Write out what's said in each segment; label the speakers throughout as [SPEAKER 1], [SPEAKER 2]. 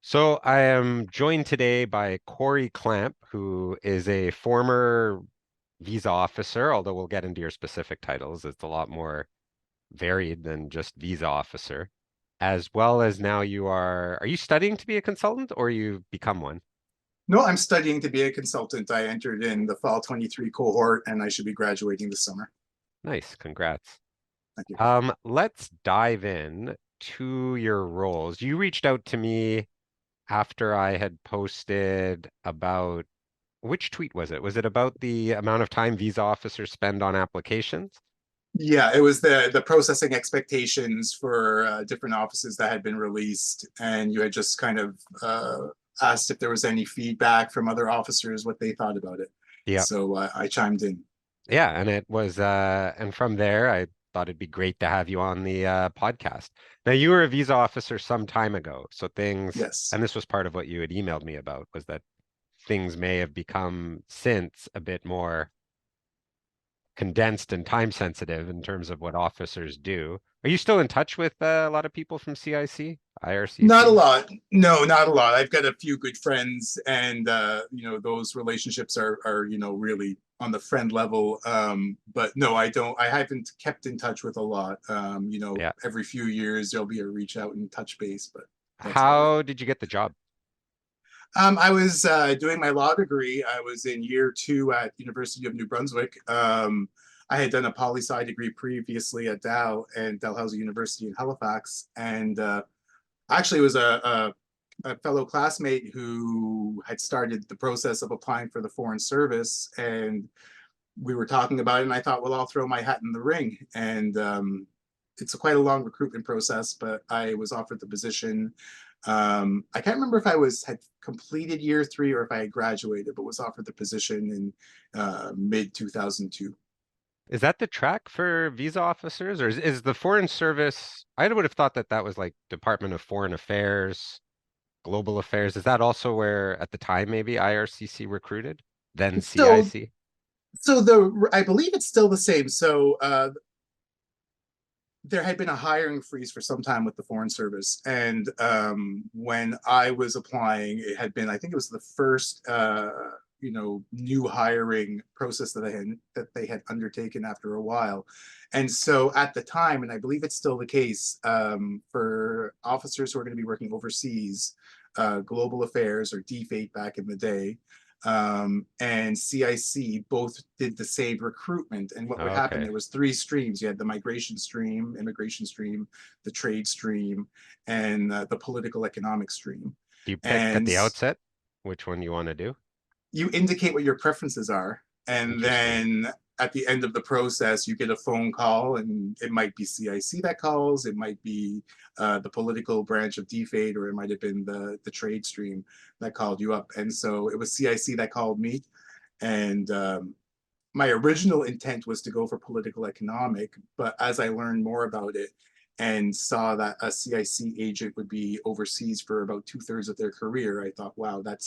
[SPEAKER 1] So I am joined today by Corey Clamp, who is a former visa officer, although we'll get into your specific titles. It's a lot more varied than just visa officer, as well as now are you studying to be a consultant or you've become one?
[SPEAKER 2] No, I'm studying to be a consultant. I entered in the fall 23 cohort and I should be graduating this summer.
[SPEAKER 1] Nice, congrats.
[SPEAKER 2] Thank you.
[SPEAKER 1] Let's dive in to your roles. You reached out to me after I had posted about which tweet was it? Was it about the amount of time visa officers spend on applications?
[SPEAKER 2] Yeah, it was the processing expectations for different offices that had been released, and you had just kind of asked if there was any feedback from other officers, what they thought about it.
[SPEAKER 1] Yeah.
[SPEAKER 2] So I chimed in.
[SPEAKER 1] Yeah, and it was and from there I thought it'd be great to have you on the podcast. Now you were a visa officer some time ago, so things,
[SPEAKER 2] Yes.
[SPEAKER 1] and this was part of what you had emailed me about, was that things may have become since a bit more condensed and time sensitive in terms of what officers do. Are you still in touch with a lot of people from CIC,
[SPEAKER 2] Not a
[SPEAKER 1] IRCC?
[SPEAKER 2] lot. No, not a lot. I've got a few good friends, and those relationships are really on the friend level. But no, I don't. I haven't kept in touch with a lot.
[SPEAKER 1] Yeah.
[SPEAKER 2] Every few years there'll be a reach out and touch base, but that's about it.
[SPEAKER 1] How did you get the job?
[SPEAKER 2] I was doing my law degree. I was in year two at University of New Brunswick. I had done a poli-sci degree previously at Dalhousie University in Halifax, and actually it was a fellow classmate who had started the process of applying for the Foreign Service, and we were talking about it, and I thought, well, I'll throw my hat in the ring. And it's quite a long recruitment process, but I was offered the position. I can't remember if had completed year three or if I had graduated, but was offered the position in mid 2002.
[SPEAKER 1] Is that the track for visa officers, or is the Foreign Service? I would have thought that that was like Department of Foreign Affairs, Global Affairs. Is that also where, at the time, maybe IRCC recruited, then
[SPEAKER 2] So,
[SPEAKER 1] CIC?
[SPEAKER 2] I believe it's still the same. So there had been a hiring freeze for some time with the Foreign Service, and when I was applying, it had been, I think it was the first new hiring process that they had undertaken after a while. And so at the time, and I believe it's still the case, for officers who are going to be working overseas, global affairs or DFATE back in the day, and CIC both did the same recruitment. And what would happen,
[SPEAKER 1] Okay.
[SPEAKER 2] there was three streams. You had the migration stream, immigration stream, the trade stream, and the political economic stream.
[SPEAKER 1] Do you pick at
[SPEAKER 2] And
[SPEAKER 1] the outset which one you want to do?
[SPEAKER 2] you indicate what your preferences are, and
[SPEAKER 1] Interesting.
[SPEAKER 2] then at the end of the process you get a phone call, and it might be CIC that calls, it might be the political branch of DFATE, or it might have been the trade stream that called you up. And so it was CIC that called me, and my original intent was to go for political economic, but as I learned more about it and saw that a CIC agent would be overseas for about 2/3 of their career, I thought, wow, that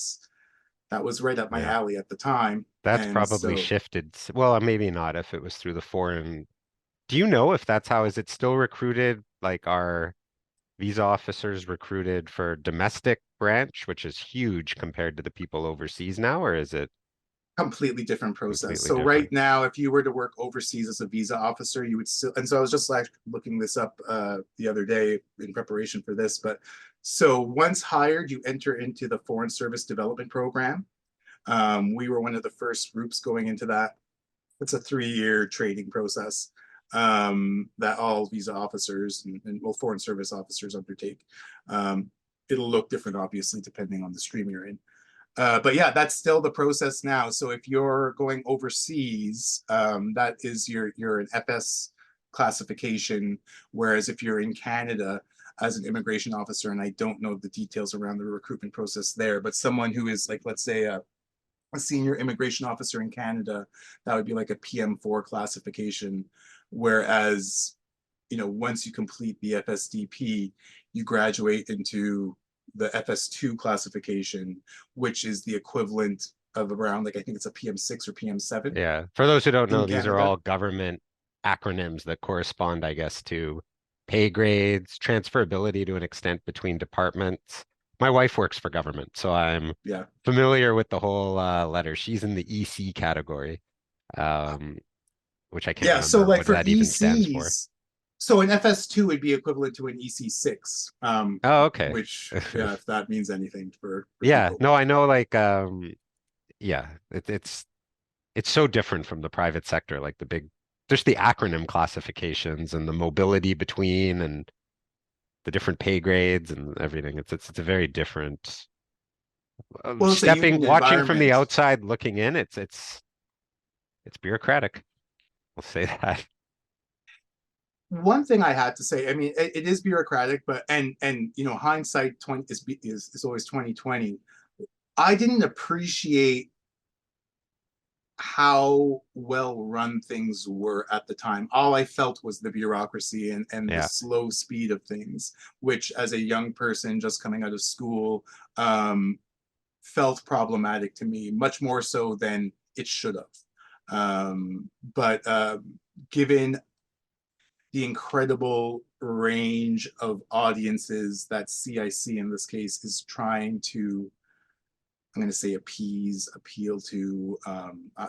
[SPEAKER 2] was right up my
[SPEAKER 1] Yeah.
[SPEAKER 2] alley at the time.
[SPEAKER 1] That's
[SPEAKER 2] And
[SPEAKER 1] probably
[SPEAKER 2] so
[SPEAKER 1] shifted. Well, maybe not if it was through the foreign. Do you know if that's how, is it still recruited? Like, are visa officers recruited for domestic branch, which is huge compared to the people overseas now, or is it
[SPEAKER 2] completely different process.
[SPEAKER 1] completely
[SPEAKER 2] So right
[SPEAKER 1] different?
[SPEAKER 2] now, if you were to work overseas as a visa officer, you would still, and so I was just like looking this up the other day in preparation for this, but so once hired, you enter into the Foreign Service Development Program. We were one of the first groups going into that. It's a 3-year training process that all visa officers and well, foreign service officers undertake. It'll look different, obviously, depending on the stream you're in. But yeah, that's still the process now. So if you're going overseas, that is you're an FS classification. Whereas if you're in Canada as an immigration officer, and I don't know the details around the recruitment process there, but someone who is like, let's say a senior immigration officer in Canada, that would be like a PM4 classification. Whereas, once you complete the FSDP, you graduate into the FS2 classification, which is the equivalent of around, like, I think it's a PM6 or PM7
[SPEAKER 1] Yeah. For those who don't know,
[SPEAKER 2] in
[SPEAKER 1] these are
[SPEAKER 2] Canada.
[SPEAKER 1] all government acronyms that correspond, I guess, to pay grades, transferability to an extent between departments. My wife works for government, so I'm
[SPEAKER 2] Yeah.
[SPEAKER 1] familiar with the whole letter. She's in the EC category, um, which I can't
[SPEAKER 2] Yeah. So
[SPEAKER 1] remember
[SPEAKER 2] like
[SPEAKER 1] what
[SPEAKER 2] for
[SPEAKER 1] that even stands for.
[SPEAKER 2] ECs, so an FS2 would be equivalent to an EC6,
[SPEAKER 1] Oh, okay.
[SPEAKER 2] which, yeah, if that means anything for
[SPEAKER 1] Yeah.
[SPEAKER 2] people.
[SPEAKER 1] No, I know like yeah, it's so different from the private sector, like the big there's the acronym classifications and the mobility between and the different pay grades and everything. It's a very different
[SPEAKER 2] Well, it's a
[SPEAKER 1] stepping,
[SPEAKER 2] union
[SPEAKER 1] watching from the
[SPEAKER 2] environment.
[SPEAKER 1] outside, looking in. It's bureaucratic. We'll say that.
[SPEAKER 2] One thing I had to say, I mean, it is bureaucratic, but and hindsight 20 is always 2020. I didn't appreciate how well run things were at the time. All I felt was the bureaucracy and the
[SPEAKER 1] Yeah.
[SPEAKER 2] slow speed of things, which as a young person just coming out of school, um, felt problematic to me, much more so than it should have. But given the incredible range of audiences that CIC in this case is trying to, I'm going to say, appeal to,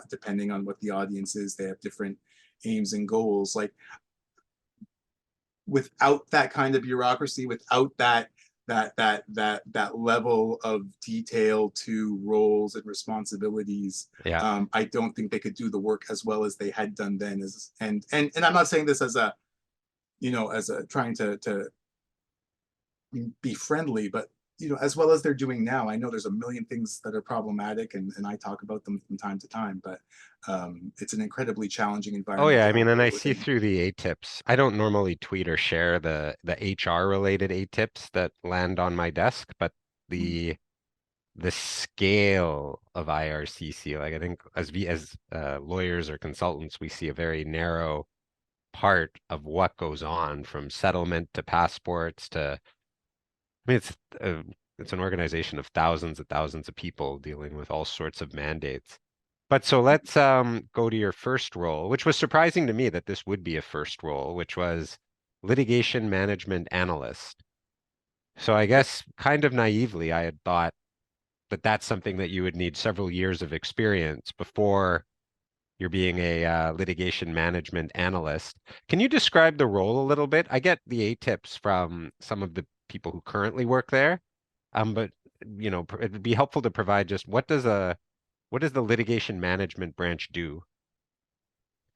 [SPEAKER 2] depending on what the audience is. They have different aims and goals. Like, without that kind of bureaucracy, without that level of detail to roles and responsibilities,
[SPEAKER 1] Yeah.
[SPEAKER 2] I don't think they could do the work as well as they had done then. And I'm not saying this as a, as a trying to be friendly, but as well as they're doing now. I know there's a million things that are problematic, and I talk about them from time to time, but it's an incredibly challenging
[SPEAKER 1] Oh
[SPEAKER 2] environment
[SPEAKER 1] yeah,
[SPEAKER 2] to
[SPEAKER 1] I mean, and I
[SPEAKER 2] operate
[SPEAKER 1] see
[SPEAKER 2] within.
[SPEAKER 1] through the ATIPs. I don't normally tweet or share the HR related ATIPs that land on my desk, but the scale of IRCC, like I think as lawyers or consultants, we see a very narrow part of what goes on from settlement to passports to, I mean, it's an organization of thousands and thousands of people dealing with all sorts of mandates. But so let's go to your first role, which was surprising to me that this would be a first role, which was litigation management analyst. So I
[SPEAKER 2] Yep.
[SPEAKER 1] guess kind of naively, I had thought that that's something that you would need several years of experience before you're being a litigation management analyst. Can you describe the role a little bit? I get the A tips from some of the people who currently work there, but it would be helpful to provide just what does the litigation management branch do?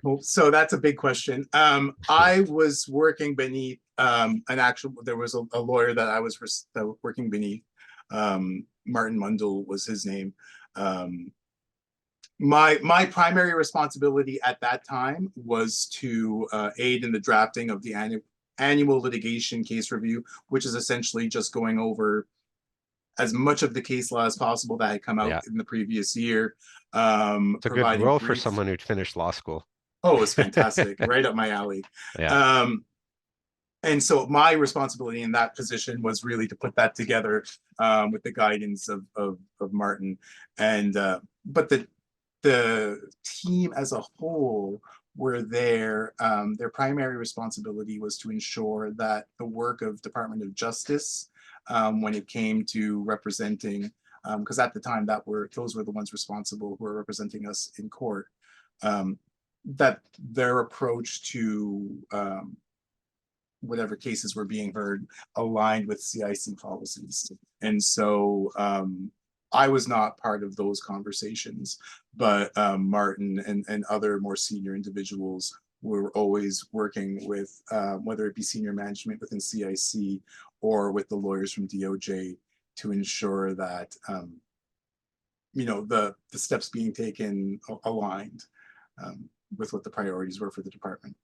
[SPEAKER 2] Well, so that's a big question. I was working beneath an actual. There was a lawyer that I was working beneath. Martin Mundell was his name. Um, my primary responsibility at that time was to aid in the drafting of the annual litigation case review, which is essentially just going over as much of the case law as possible that had come out
[SPEAKER 1] Yeah,
[SPEAKER 2] in the previous year,
[SPEAKER 1] it's a good
[SPEAKER 2] providing
[SPEAKER 1] role for
[SPEAKER 2] brief.
[SPEAKER 1] someone who'd finished law school.
[SPEAKER 2] Oh, it was fantastic, right up my alley.
[SPEAKER 1] Yeah,
[SPEAKER 2] Um, and so my responsibility in that position was really to put that together, with the guidance of Martin. And but the team as a whole were there. Their primary responsibility was to ensure that the work of Department of Justice, when it came to representing, because at the time those were the ones responsible who were representing us in court, um, that their approach to whatever cases were being heard aligned with CIC policies. And so I was not part of those conversations, but Martin and other more senior individuals were always working with, whether it be senior management within CIC or with the lawyers from DOJ, to ensure that the steps being taken aligned, with what the priorities were for the department.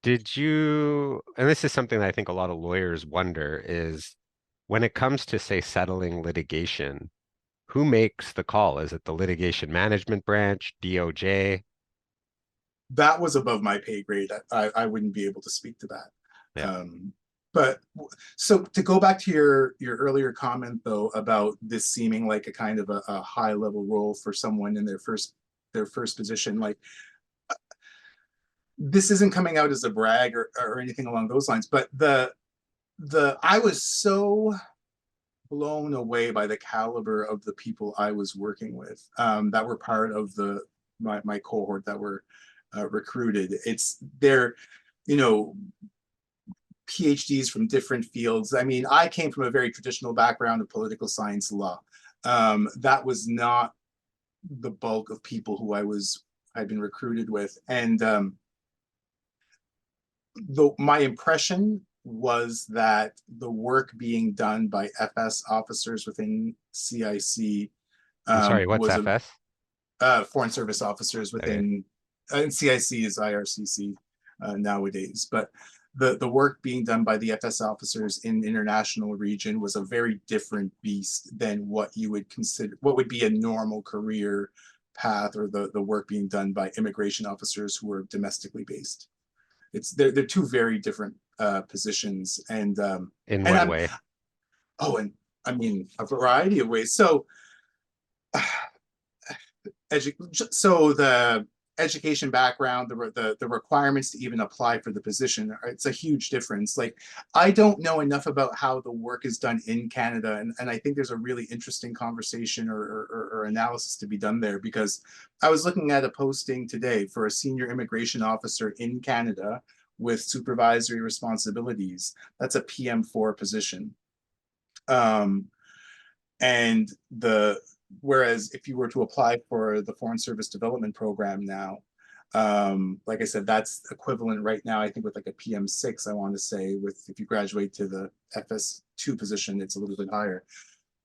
[SPEAKER 1] did you, and this is something that I think a lot of lawyers wonder, is when it comes to, say, settling litigation, who makes the call? Is it the litigation management branch, DOJ?
[SPEAKER 2] That was above my pay grade. I wouldn't be able to speak to that.
[SPEAKER 1] Yeah.
[SPEAKER 2] Um, But so to go back to your earlier comment though about this seeming like a kind of a high level role for someone in their first position, like this isn't coming out as a brag or anything along those lines, but the I was so blown away by the caliber of the people I was working with, that were part of my cohort that were recruited. It's they're, you know, PhDs from different fields. I mean, I came from a very traditional background of political science law. That was not the bulk of people who I'd been recruited with, and my impression was that the work being done by FS officers within CIC,
[SPEAKER 1] I'm sorry, what's
[SPEAKER 2] was a
[SPEAKER 1] FS?
[SPEAKER 2] foreign service officers
[SPEAKER 1] Okay.
[SPEAKER 2] within, and CIC is IRCC nowadays, but the work being done by the FS officers in international region was a very different beast than what you would consider what would be a normal career path, or the work being done by immigration officers who are domestically based. They're two very different positions,
[SPEAKER 1] In
[SPEAKER 2] and
[SPEAKER 1] what
[SPEAKER 2] I'm
[SPEAKER 1] way?
[SPEAKER 2] oh, and I mean a variety of ways. So so the education background, the requirements to even apply for the position, it's a huge difference. Like, I don't know enough about how the work is done in Canada, and I think there's a really interesting conversation or analysis to be done there, because I was looking at a posting today for a senior immigration officer in Canada with supervisory responsibilities. That's a PM4 position. Um, and the whereas if you were to apply for the Foreign Service Development Program now, like I said, that's equivalent right now, I think, with like a PM6, I want to say, with if you graduate to the FS2 position, it's a little bit higher.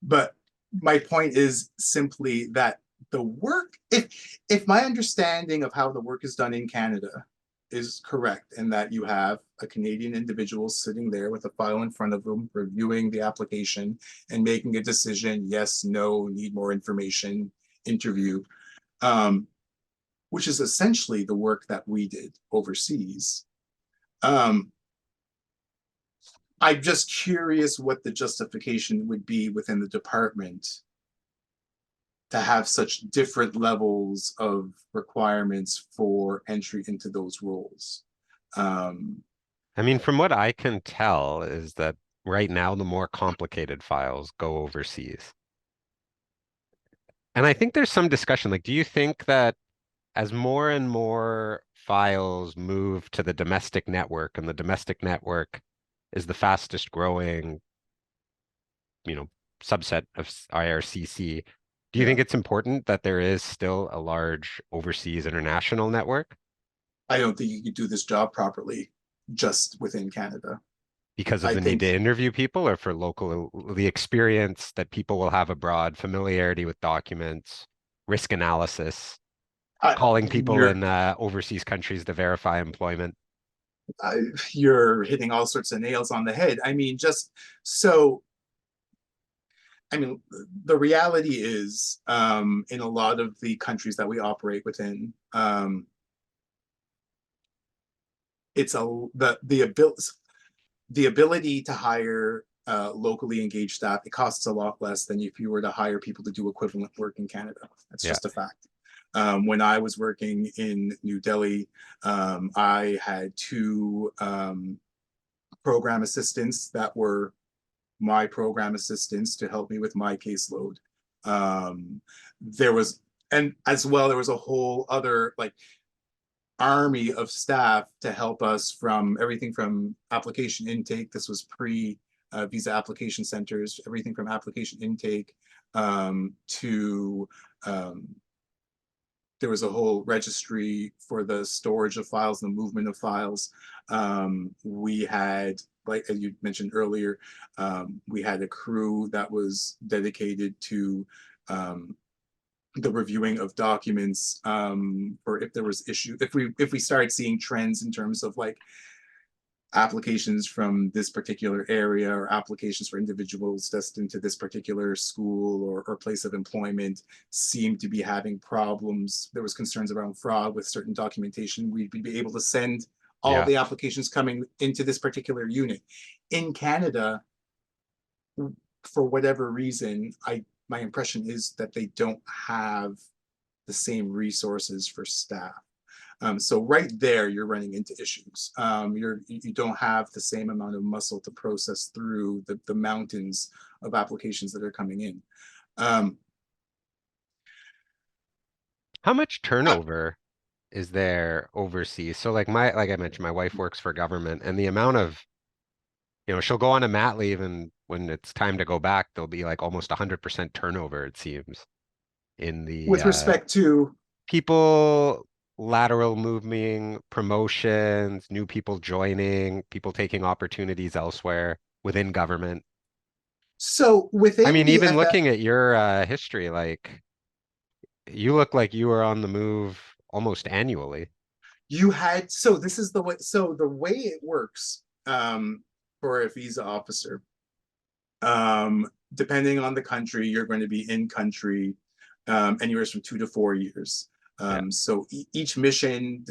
[SPEAKER 2] But my point is simply that the work, if my understanding of how the work is done in Canada is correct, and that you have a Canadian individual sitting there with a file in front of them, reviewing the application and making a decision, yes, no, need more information, interview, um, which is essentially the work that we did overseas. Um, I'm just curious what the justification would be within the department to have such different levels of requirements for entry into those roles. Um,
[SPEAKER 1] I mean, from what I can tell is that right now the more complicated files go overseas. And I think there's some discussion, like, do you think that as more and more files move to the domestic network, and the domestic network is the fastest growing, you know, subset of IRCC, do you
[SPEAKER 2] yeah,
[SPEAKER 1] think it's important that there is still a large overseas international network?
[SPEAKER 2] I don't think you could do this job properly just within Canada.
[SPEAKER 1] Because of
[SPEAKER 2] I
[SPEAKER 1] the need
[SPEAKER 2] think
[SPEAKER 1] to interview people, or for local, the experience that people will have abroad, familiarity with documents, risk analysis, calling people
[SPEAKER 2] you're
[SPEAKER 1] in overseas countries to verify employment.
[SPEAKER 2] uh, you're hitting all sorts of nails on the head. I mean, just so I mean, the reality is, in a lot of the countries that we operate within, it's the ability to hire locally engaged staff. It costs a lot less than if you were to hire people to do equivalent work in Canada. That's
[SPEAKER 1] Yeah.
[SPEAKER 2] just a fact. When I was working in New Delhi, I had two program assistants that were my program assistants to help me with my caseload. There was, and as well, there was a whole other like army of staff to help us from everything from application intake. This was pre visa application centers, everything from application intake to there was a whole registry for the storage of files and the movement of files. We had, like as you mentioned earlier, we had a crew that was dedicated to the reviewing of documents, or if there was issue, if we started seeing trends in terms of like applications from this particular area, or applications for individuals destined to this particular school or place of employment seemed to be having problems. There was concerns around fraud with certain documentation. We'd be able to send all
[SPEAKER 1] Yeah.
[SPEAKER 2] the applications coming into this particular unit. In Canada, for whatever reason, my impression is that they don't have the same resources for staff. So right there, you're running into issues. You don't have the same amount of muscle to process through the mountains of applications that are coming in. Um,
[SPEAKER 1] How much
[SPEAKER 2] uh,
[SPEAKER 1] turnover is there overseas? So like I mentioned, my wife works for government, and the amount of, she'll go on a mat leave, and when it's time to go back, there'll be like almost 100% turnover, it seems, in the
[SPEAKER 2] with respect to,
[SPEAKER 1] people lateral moving, promotions, new people joining, people taking opportunities elsewhere within government.
[SPEAKER 2] so
[SPEAKER 1] I
[SPEAKER 2] within
[SPEAKER 1] mean,
[SPEAKER 2] the
[SPEAKER 1] even
[SPEAKER 2] FF,
[SPEAKER 1] looking at your history, like you look like you were on the move almost annually.
[SPEAKER 2] you had, so this is the way, so the way it works for a visa officer, depending on the country, you're going to be in country anywhere from 2 to 4 years.
[SPEAKER 1] Yeah.
[SPEAKER 2] So each mission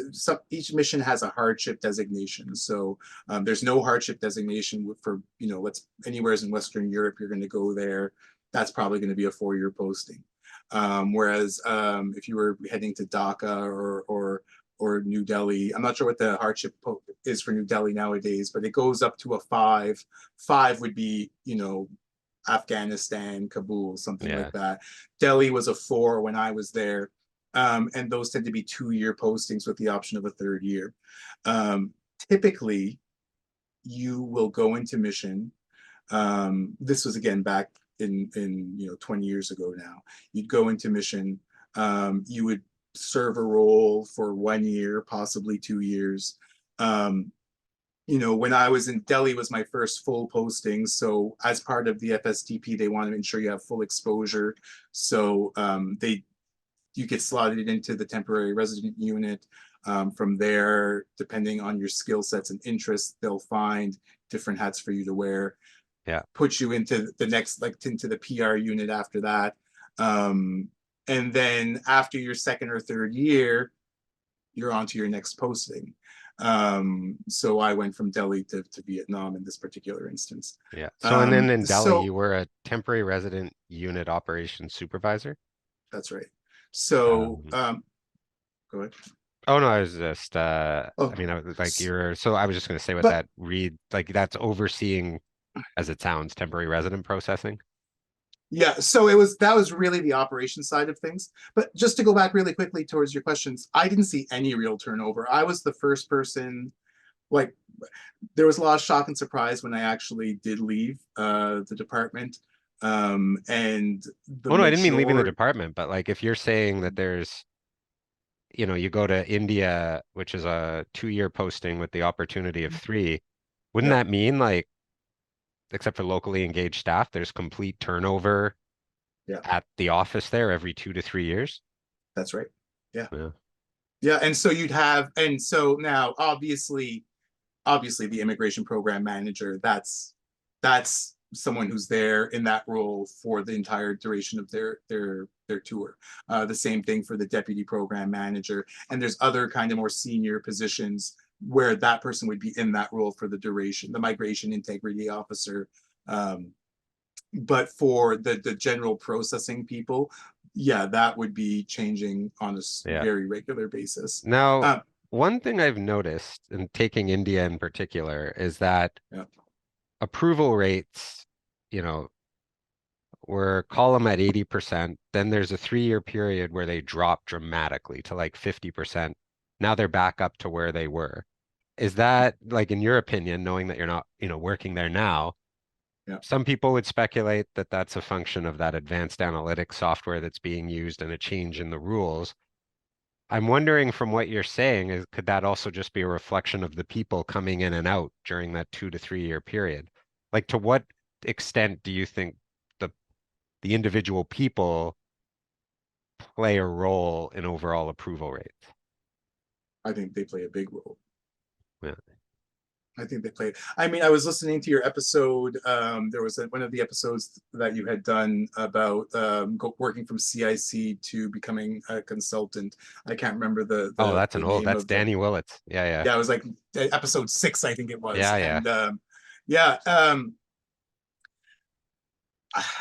[SPEAKER 2] has a hardship designation. So there's no hardship designation for, let's anywhere in Western Europe, you're going to go there. That's probably going to be a 4-year posting. Whereas if you were heading to Dhaka or New Delhi, I'm not sure what the hardship is for New Delhi nowadays, but it goes up to a 5. 5 would be, Afghanistan, Kabul, something like
[SPEAKER 1] Yeah.
[SPEAKER 2] that. Delhi was a 4 when I was there. And those tend to be 2-year postings with the option of a third year. Typically, you will go into mission. This was again back in 20 years ago now. You'd go into mission. You would serve a role for 1 year, possibly 2 years. Um, when I was in Delhi was my first full posting. So as part of the FSTP, they want to ensure you have full exposure. So you get slotted into the temporary resident unit. From there, depending on your skill sets and interests, they'll find different hats for you to wear,
[SPEAKER 1] Yeah.
[SPEAKER 2] put you into the next, like into the PR unit after that. Um, and then after your second or third year, you're on to your next posting. So I went from Delhi to Vietnam in this particular instance.
[SPEAKER 1] Yeah. So, and then in Delhi,
[SPEAKER 2] So
[SPEAKER 1] you were a temporary resident unit operations supervisor.
[SPEAKER 2] that's right. So
[SPEAKER 1] Um,
[SPEAKER 2] go ahead.
[SPEAKER 1] oh no, I was just, I
[SPEAKER 2] Oh,
[SPEAKER 1] mean, I was like, so I was just going to say what
[SPEAKER 2] but
[SPEAKER 1] that read, like that's overseeing, as it sounds, temporary resident processing.
[SPEAKER 2] yeah, so that was really the operation side of things. But just to go back really quickly towards your questions, I didn't see any real turnover. I was the first person, like there was a lot of shock and surprise when I actually did leave the department. And the
[SPEAKER 1] Oh no, I didn't mean leaving the
[SPEAKER 2] majority,
[SPEAKER 1] department, but like if you're saying that there's, you go to India, which is a 2-year posting with the opportunity of 3, wouldn't
[SPEAKER 2] yeah,
[SPEAKER 1] that mean like, except for locally engaged staff, there's complete turnover
[SPEAKER 2] yeah,
[SPEAKER 1] at the office there every 2 to 3 years?
[SPEAKER 2] that's right. Yeah,
[SPEAKER 1] Yeah.
[SPEAKER 2] yeah. And so you'd have, and so now obviously the immigration program manager, that's someone who's there in that role for the entire duration of their tour. The same thing for the deputy program manager, and there's other kind of more senior positions where that person would be in that role for the duration. The migration integrity officer, but for the general processing people, yeah, that would be changing on a
[SPEAKER 1] Yeah.
[SPEAKER 2] very regular basis.
[SPEAKER 1] Now,
[SPEAKER 2] Um,
[SPEAKER 1] one thing I've noticed in taking India in particular is that
[SPEAKER 2] yeah,
[SPEAKER 1] approval rates, you know, were call them at 80%. Then there's a 3-year period where they drop dramatically to like 50%. Now they're back up to where they were. Is that like, in your opinion, knowing that you're not, working there now,
[SPEAKER 2] yeah.
[SPEAKER 1] some people would speculate that that's a function of that advanced analytics software that's being used and a change in the rules. I'm wondering from what you're saying, could that also just be a reflection of the people coming in and out during that 2 to 3 year period? Like, to what extent do you think the the individual people play a role in overall approval rates?
[SPEAKER 2] I think they play a big role.
[SPEAKER 1] Yeah.
[SPEAKER 2] I think they played. I mean, I was listening to your episode. There was one of the episodes that you had done about working from CIC to becoming a consultant. I can't remember the
[SPEAKER 1] Oh,
[SPEAKER 2] the
[SPEAKER 1] that's
[SPEAKER 2] name
[SPEAKER 1] That's
[SPEAKER 2] of the.
[SPEAKER 1] Danny Willits. Yeah, yeah.
[SPEAKER 2] Yeah, it was like episode 6, I think it was.
[SPEAKER 1] Yeah, yeah.
[SPEAKER 2] And Yeah.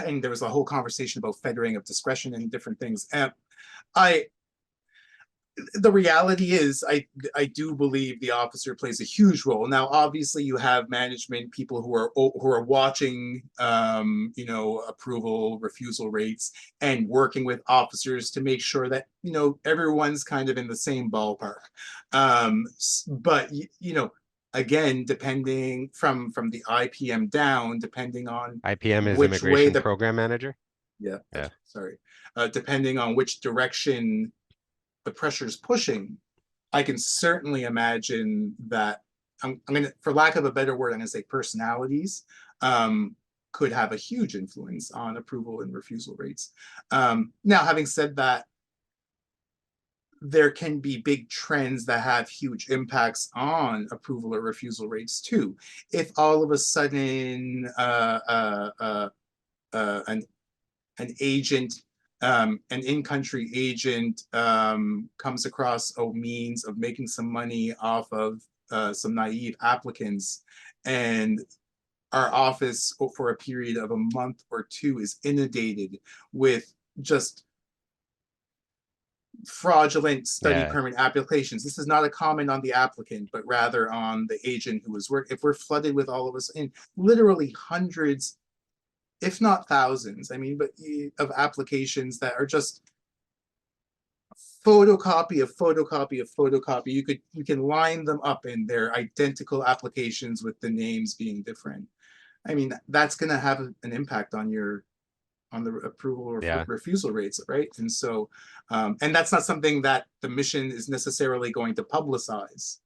[SPEAKER 2] And there was a whole conversation about fettering of discretion and different things. I the reality is I do believe the officer plays a huge role. Now obviously you have management people who are watching approval refusal rates and working with officers to make sure that everyone's kind of in the same ballpark. But again, depending from the IPM down, depending on
[SPEAKER 1] IPM is
[SPEAKER 2] which way
[SPEAKER 1] Immigration
[SPEAKER 2] the
[SPEAKER 1] Program Manager.
[SPEAKER 2] yeah
[SPEAKER 1] Yeah.
[SPEAKER 2] that's sorry depending on which direction the pressure's pushing, I can certainly imagine that I'm gonna, for lack of a better word, I'm gonna say personalities could have a huge influence on approval and refusal rates. Now, having said that, there can be big trends that have huge impacts on approval or refusal rates too. If all of a sudden an agent, an in-country agent, comes across a means of making some money off of some naive applicants, and our office for a period of a month or two is inundated with just fraudulent study
[SPEAKER 1] Yeah.
[SPEAKER 2] permit applications. This is not a comment on the applicant, but rather on the agent who is working. If we're flooded with all of us in literally hundreds, if not thousands, I mean, but of applications that are just photocopy of photocopy of photocopy. You can line them up and they're identical applications with the names being different. I mean, that's going to have an impact on the approval or
[SPEAKER 1] Yeah.
[SPEAKER 2] refusal rates, right? And so, and that's not something that the mission is necessarily going to publicize,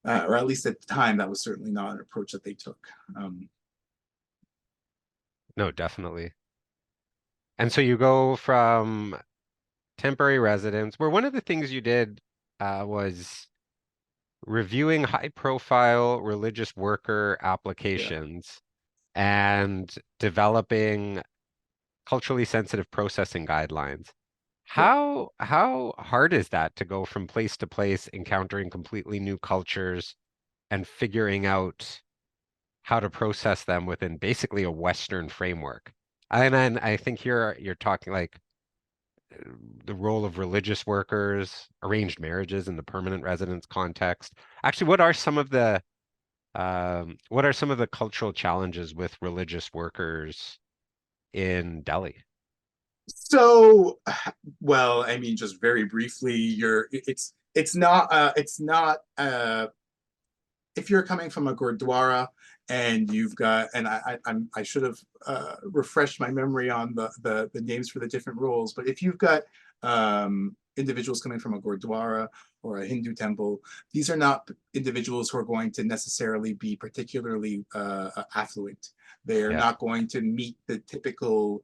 [SPEAKER 2] or at least at the time, that was certainly not an approach that they took.
[SPEAKER 1] No, definitely. And so you go from temporary residence, where one of the things you did was reviewing high-profile religious worker
[SPEAKER 2] Yeah,
[SPEAKER 1] applications and developing culturally sensitive processing guidelines.
[SPEAKER 2] yeah.
[SPEAKER 1] How hard is that to go from place to place, encountering completely new cultures and figuring out how to process them within basically a Western framework? And then I think here you're talking like the role of religious workers, arranged marriages in the permanent residence context. Actually, what are some of the cultural challenges with religious workers in Delhi?
[SPEAKER 2] So, well, I mean, just very briefly, it's not if you're coming from a gurdwara and you've got, and I should have refreshed my memory on the names for the different roles, but if you've got individuals coming from a gurdwara or a Hindu temple, these are not individuals who are going to necessarily be particularly affluent. They're
[SPEAKER 1] Yeah,
[SPEAKER 2] not going to meet the typical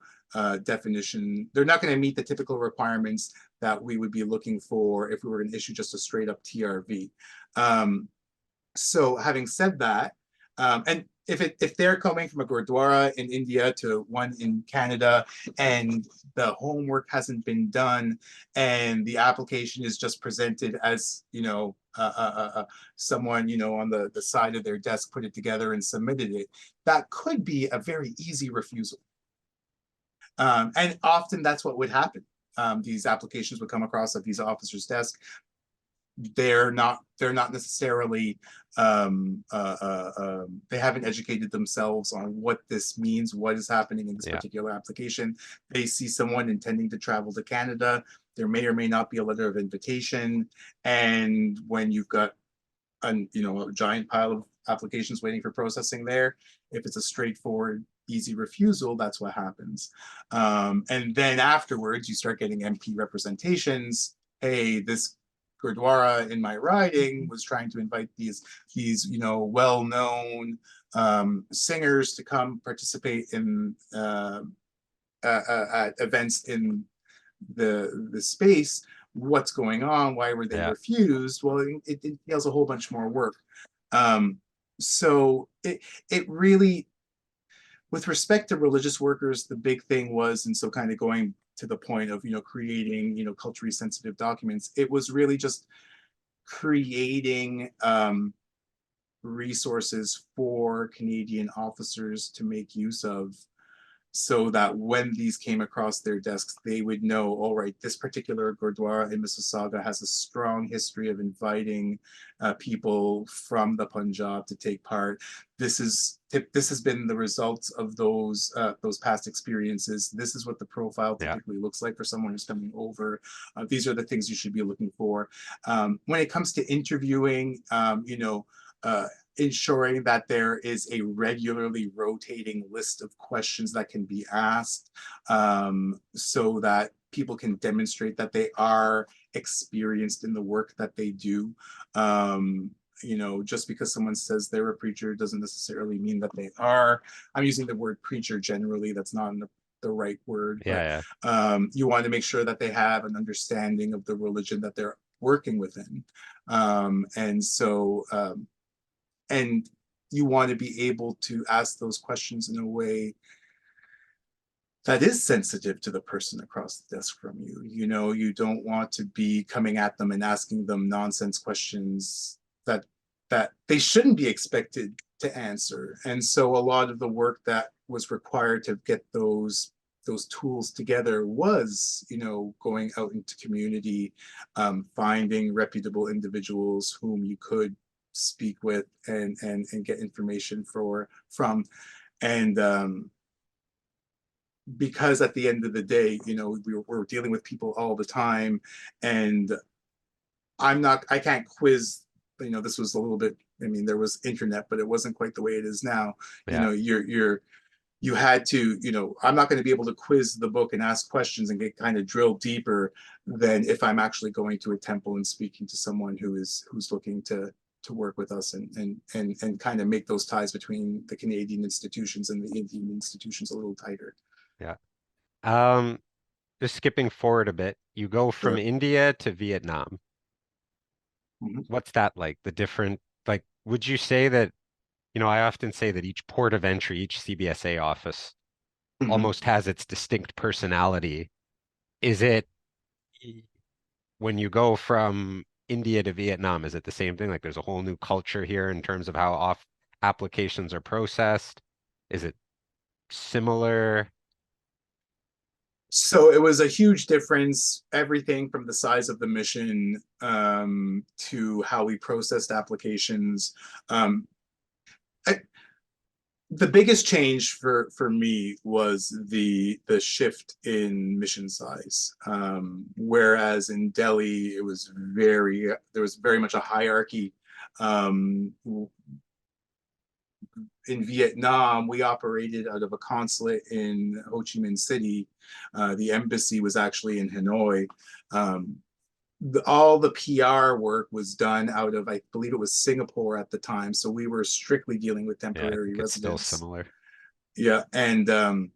[SPEAKER 2] definition. They're not going to meet the typical requirements that we would be looking for if we were going to issue just a straight up TRV. So having said that, and if they're coming from a gurdwara in India to one in Canada, and the homework hasn't been done, and the application is just presented as someone on the side of their desk put it together and submitted it, that could be a very easy refusal. And often that's what would happen. These applications would come across a visa officer's desk. They're not necessarily they haven't educated themselves on what this means, what is happening in this
[SPEAKER 1] yeah,
[SPEAKER 2] particular application. They see someone intending to travel to Canada. There may or may not be a letter of invitation, and when you've got a giant pile of applications waiting for processing there, if it's a straightforward easy refusal, that's what happens. And then afterwards you start getting MP representations. Hey, this Gurdwara in my riding was trying to invite these well-known singers to come participate in at events in the space. What's going on? Why were they
[SPEAKER 1] yeah,
[SPEAKER 2] refused? Well, it entails a whole bunch more work. Um, so it really, with respect to religious workers, the big thing was, and so kind of going to the point of creating culturally sensitive documents, it was really just creating resources for Canadian officers to make use of, so that when these came across their desks, they would know, all right, this particular Gurdwara in Mississauga has a strong history of inviting people from the Punjab to take part. This has been the results of those past experiences. This is what the profile
[SPEAKER 1] Yeah.
[SPEAKER 2] typically looks like for someone who's coming over. These are the things you should be looking for. When it comes to interviewing, ensuring that there is a regularly rotating list of questions that can be asked, so that people can demonstrate that they are experienced in the work that they do. Just because someone says they're a preacher doesn't necessarily mean that they are. I'm using the word preacher generally. That's not the right word,
[SPEAKER 1] Yeah.
[SPEAKER 2] but
[SPEAKER 1] Yeah.
[SPEAKER 2] you want to make sure that they have an understanding of the religion that they're working within. And you want to be able to ask those questions in a way that is sensitive to the person across the desk from you. You don't want to be coming at them and asking them nonsense questions that they shouldn't be expected to answer. And so a lot of the work that was required to get those tools together was, going out into community, finding reputable individuals whom you could speak with and get information from. And because at the end of the day, we're dealing with people all the time, and I can't quiz. This was a little bit. I mean, there was internet, but it wasn't quite the way it is now.
[SPEAKER 1] Yeah.
[SPEAKER 2] You had to, I'm not going to be able to quiz the book and ask questions and get kind of drilled deeper than if I'm actually going to a temple and speaking to someone who's looking to work with us and kind of make those ties between the Canadian institutions and the Indian institutions a little tighter.
[SPEAKER 1] Yeah. Um, just skipping forward a bit, you go from
[SPEAKER 2] Sure.
[SPEAKER 1] India to Vietnam.
[SPEAKER 2] Mhm.
[SPEAKER 1] What's that like? The different, like, would you say that, I often say that each port of entry, each CBSA office
[SPEAKER 2] Mhm.
[SPEAKER 1] almost has its distinct personality. Is it when you go from India to Vietnam, is it the same thing? Like there's a whole new culture here in terms of how off applications are processed? Is it similar?
[SPEAKER 2] So it was a huge difference, everything from the size of the mission, to how we processed applications. Um, I, the biggest change for me was the shift in mission size. Whereas in Delhi, there was very much a hierarchy. Um, in Vietnam, we operated out of a consulate in Ho Chi Minh City. The embassy was actually in Hanoi. Um, all the PR work was done out of, I believe it was Singapore at the time. So we were strictly dealing with
[SPEAKER 1] Yeah, I
[SPEAKER 2] temporary
[SPEAKER 1] think it's still
[SPEAKER 2] residents.
[SPEAKER 1] similar.
[SPEAKER 2] Yeah, and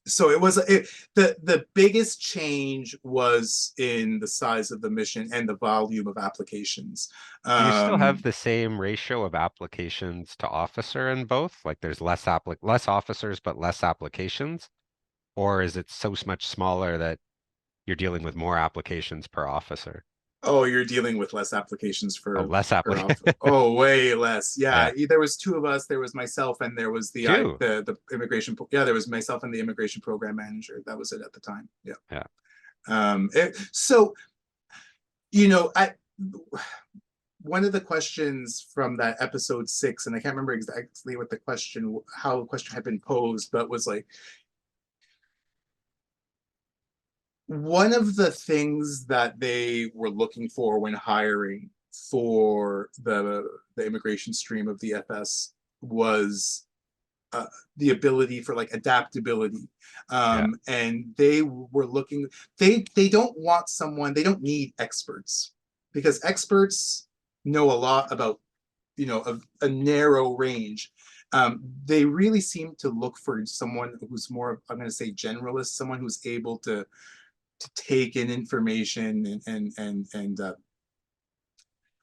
[SPEAKER 2] so the biggest change was in the size of the mission and the volume of applications.
[SPEAKER 1] Do you still have
[SPEAKER 2] Um,
[SPEAKER 1] the same ratio of applications to officer in both? Like there's less officers but less applications? Or is it so much smaller that you're dealing with more applications per officer?
[SPEAKER 2] Oh, you're dealing with less applications
[SPEAKER 1] Oh, less
[SPEAKER 2] per
[SPEAKER 1] applic
[SPEAKER 2] off. Oh, way less. Yeah,
[SPEAKER 1] Yeah.
[SPEAKER 2] there was two of us. There was myself, and there was
[SPEAKER 1] Two.
[SPEAKER 2] the immigration. Yeah, there was myself and the immigration program manager. That was it at the time. Yeah.
[SPEAKER 1] Yeah.
[SPEAKER 2] So you know, I one of the questions from that episode 6, and I can't remember exactly what how the question had been posed, but was like, one of the things that they were looking for when hiring for the immigration stream of the FS was uh, the ability for like adaptability,
[SPEAKER 1] Yeah.
[SPEAKER 2] and they were looking. They don't want someone. They don't need experts, because experts know a lot about, a narrow range. They really seem to look for someone who's more, I'm going to say, generalist, someone who's able to take in information and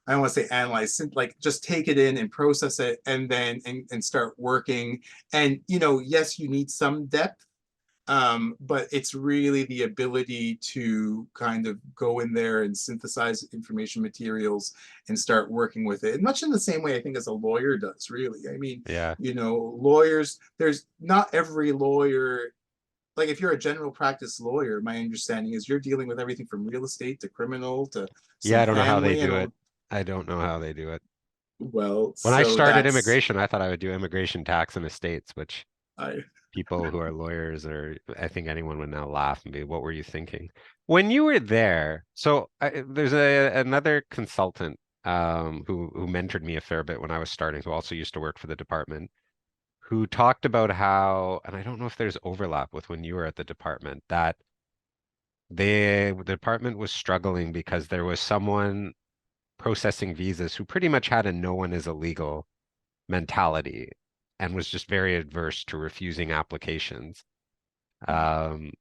[SPEAKER 2] I don't want to say analyze, like just take it in and process it and then and start working. And yes, you need some depth, But it's really the ability to kind of go in there and synthesize information materials and start working with it. And much in the same way, I think, as a lawyer does, really. I mean,
[SPEAKER 1] Yeah.
[SPEAKER 2] lawyers, there's not every lawyer, like if you're a general practice lawyer, my understanding is you're dealing with everything from real estate to criminal to
[SPEAKER 1] Yeah,
[SPEAKER 2] some
[SPEAKER 1] I don't know how they
[SPEAKER 2] family and
[SPEAKER 1] do it.
[SPEAKER 2] all.
[SPEAKER 1] I don't know how they do it.
[SPEAKER 2] Well,
[SPEAKER 1] When I
[SPEAKER 2] so
[SPEAKER 1] started
[SPEAKER 2] that's
[SPEAKER 1] immigration, I thought I would do immigration tax and estates, which
[SPEAKER 2] I
[SPEAKER 1] people who are lawyers or I think anyone would now laugh and be, what were you thinking? When you were there, so there's another consultant who mentored me a fair bit when I was starting, who also used to work for the department, who talked about how, and I don't know if there's overlap with when you were at the department, that the department was struggling because there was someone processing visas who pretty much had a no one is illegal mentality and was just very adverse to refusing applications. Um,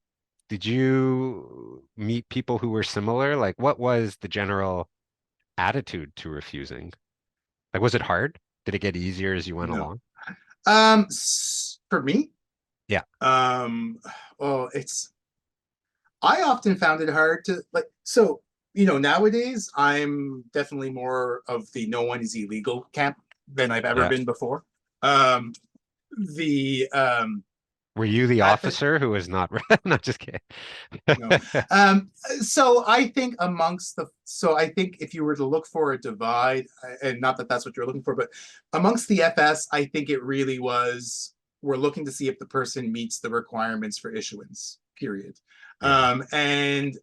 [SPEAKER 1] did you meet people who were similar? Like, what was the general attitude to refusing? Like, was it hard? Did it get easier as you went
[SPEAKER 2] no.
[SPEAKER 1] along?
[SPEAKER 2] For me,
[SPEAKER 1] Yeah,
[SPEAKER 2] um, oh, it's I often found it hard to like. So, nowadays I'm definitely more of the no one is illegal camp than I've ever
[SPEAKER 1] yeah.
[SPEAKER 2] been before. Um, the
[SPEAKER 1] Were you the
[SPEAKER 2] at the
[SPEAKER 1] officer who was not? Not just kidding.
[SPEAKER 2] no. So I think if you were to look for a divide, and not that that's what you're looking for, but amongst the FS, I think it really was we're looking to see if the person meets the requirements for issuance, period.
[SPEAKER 1] Yeah,
[SPEAKER 2] And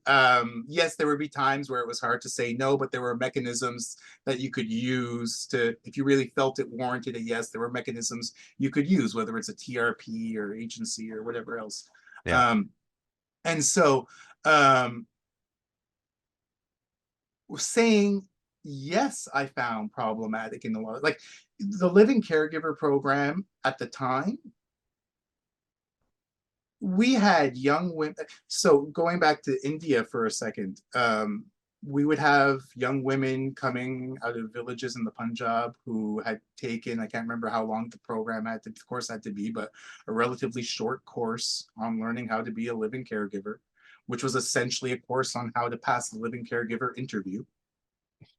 [SPEAKER 2] yes, there would be times where it was hard to say no, but there were mechanisms that you could use to, if you really felt it warranted a yes, there were mechanisms you could use, whether it's a TRP or agency or whatever else.
[SPEAKER 1] yeah,
[SPEAKER 2] Um, and so um, saying yes, I found problematic in the law. Like the living caregiver program at the time, we had young women. So going back to India for a second, we would have young women coming out of villages in the Punjab who had taken, I can't remember how long the program had to, the course had to be, but a relatively short course on learning how to be a living caregiver, which was essentially a course on how to pass the living caregiver interview.